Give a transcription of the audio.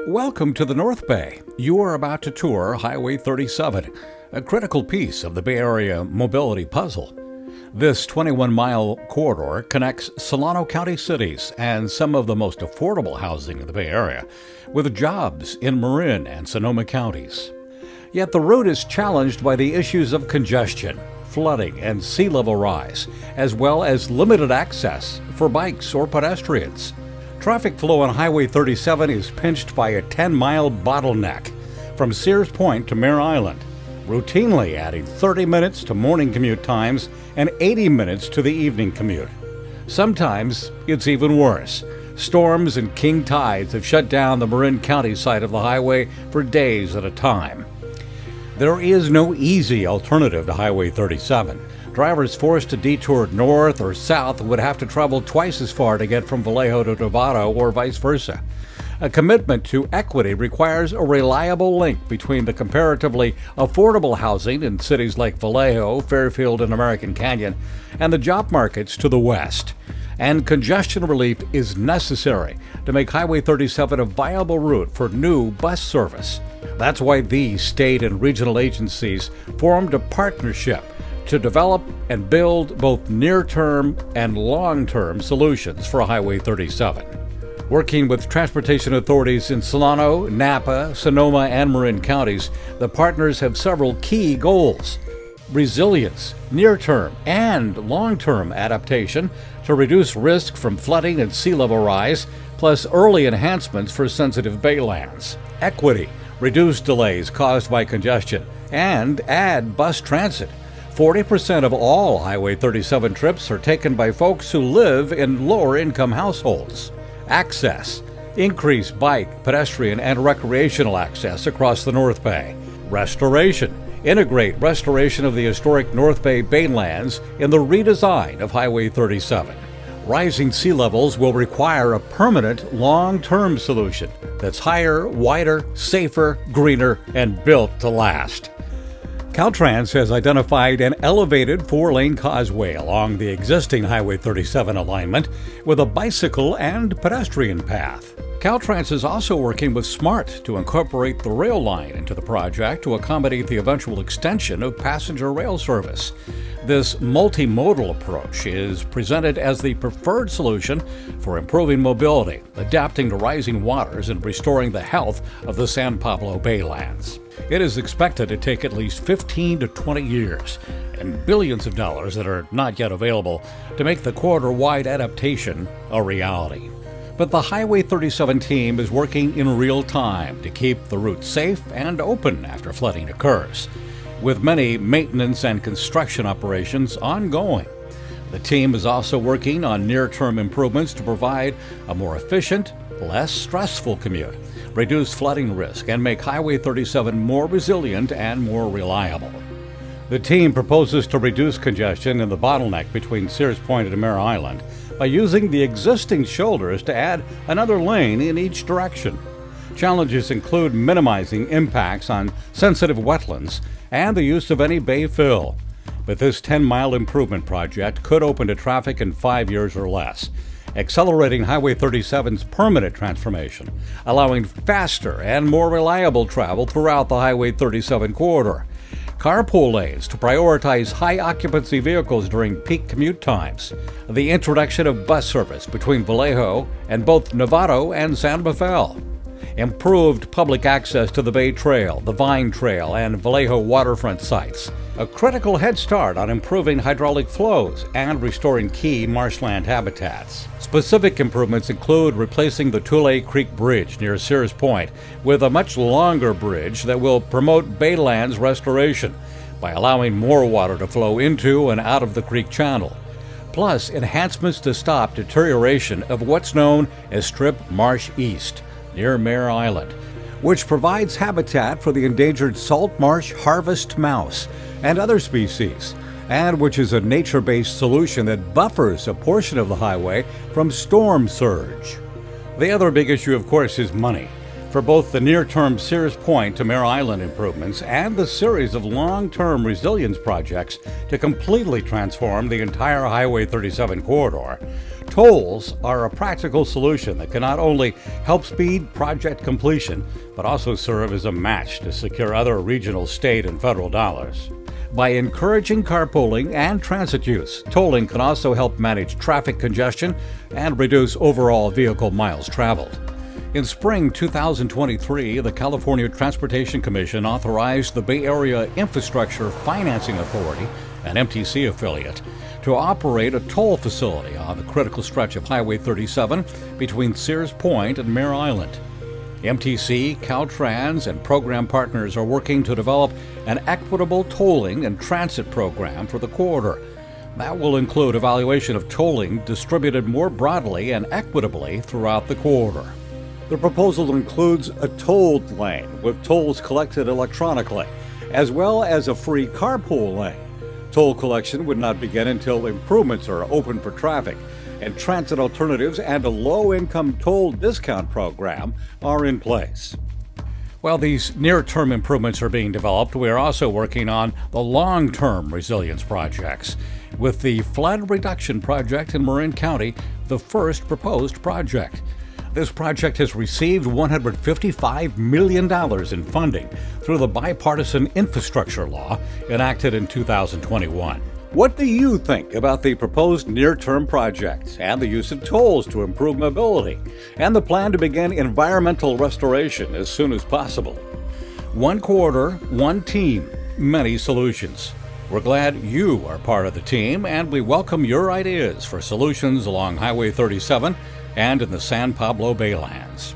Welcome to the North Bay. You are about to tour Highway 37, a critical piece of the Bay Area mobility puzzle. This 21-mile corridor connects Solano County cities and some of the most affordable housing in the Bay Area, with jobs in Marin and Sonoma counties. Yet the route is challenged by the issues of congestion, flooding, and sea level rise, as well as limited access for bikes or pedestrians. Traffic flow on Highway 37 is pinched by a 10-mile bottleneck from Sears Point to Mare Island, routinely adding 30 minutes to morning commute times and 80 minutes to the evening commute. Sometimes it's even worse. Storms and king tides have shut down the Marin County side of the highway for days at a time. There is no easy alternative to Highway 37. Drivers forced to detour north or south would have to travel twice as far to get from Vallejo to Novato or vice versa. A commitment to equity requires a reliable link between the comparatively affordable housing in cities like Vallejo, Fairfield, and American Canyon, and the job markets to the west. And congestion relief is necessary to make Highway 37 a viable route for new bus service. That's why these state and regional agencies formed a partnership to develop and build both near-term and long-term solutions for Highway 37. Working with transportation authorities in Solano, Napa, Sonoma, and Marin counties, the partners have several key goals: resilience, near-term and long-term adaptation to reduce risk from flooding and sea level rise, plus early enhancements for sensitive baylands; equity, reduce delays caused by congestion, and add bus transit. 40% of all Highway 37 trips are taken by folks who live in lower-income households. Access, increase bike, pedestrian, and recreational access across the North Bay. Restoration, integrate restoration of the historic North Bay Baylands in the redesign of Highway 37. Rising sea levels will require a permanent, long-term solution that's higher, wider, safer, greener, and built to last. Caltrans has identified an elevated 4-lane causeway along the existing Highway 37 alignment with a bicycle and pedestrian path. Caltrans is also working with SMART to incorporate the rail line into the project to accommodate the eventual extension of passenger rail service. This multimodal approach is presented as the preferred solution for improving mobility, adapting to rising waters, and restoring the health of the San Pablo Baylands. It is expected to take at least 15 to 20 years and billions of dollars that are not yet available to make the corridor-wide adaptation a reality. But the Highway 37 team is working in real time to keep the route safe and open after flooding occurs, with many maintenance and construction operations ongoing. The team is also working on near-term improvements to provide a more efficient, less stressful commute, reduce flooding risk, and make Highway 37 more resilient and more reliable. The team proposes to reduce congestion in the bottleneck between Sears Point and Mare Island by using the existing shoulders to add another lane in each direction. Challenges include minimizing impacts on sensitive wetlands and the use of any bay fill. But this 10-mile improvement project could open to traffic in 5 years or less, accelerating Highway 37's permanent transformation, allowing faster and more reliable travel throughout the Highway 37 corridor. Carpool lanes to prioritize high-occupancy vehicles during peak commute times. The introduction of bus service between Vallejo and both Novato and San Rafael. Improved public access to the Bay Trail, the Vine Trail, and Vallejo waterfront sites. A critical head start on improving hydraulic flows and restoring key marshland habitats. Specific improvements include replacing the Tule Creek Bridge near Sears Point with a much longer bridge that will promote Baylands restoration by allowing more water to flow into and out of the creek channel. Plus, enhancements to stop deterioration of what's known as Strip Marsh East near Mare Island, which provides habitat for the endangered salt marsh harvest mouse and other species, and which is a nature-based solution that buffers a portion of the highway from storm surge. The other big issue, of course, is money. For both the near-term Sears Point to Mare Island improvements and the series of long-term resilience projects to completely transform the entire Highway 37 corridor, Tolls are a practical solution that can not only help speed project completion, but also serve as a match to secure other regional, state, and federal dollars. By encouraging carpooling and transit use, tolling can also help manage traffic congestion and reduce overall vehicle miles traveled. In spring 2023, the California Transportation Commission authorized the Bay Area Infrastructure Financing Authority, an MTC affiliate, to operate a toll facility on the critical stretch of Highway 37 between Sears Point and Mare Island. MTC, Caltrans, and program partners are working to develop an equitable tolling and transit program for the corridor. That will include evaluation of tolling distributed more broadly and equitably throughout the corridor. The proposal includes a tolled lane with tolls collected electronically, as well as a free carpool lane. Toll collection would not begin until improvements are open for traffic, and transit alternatives and a low-income toll discount program are in place. While these near-term improvements are being developed, we are also working on the long-term resilience projects, with the Flood Reduction Project in Marin County the first proposed project. This project has received $155 million in funding through the bipartisan infrastructure law enacted in 2021. What do you think about the proposed near-term projects and the use of tolls to improve mobility and the plan to begin environmental restoration as soon as possible? One corridor, one team, many solutions. We're glad you are part of the team, and we welcome your ideas for solutions along Highway 37 and in the San Pablo Baylands.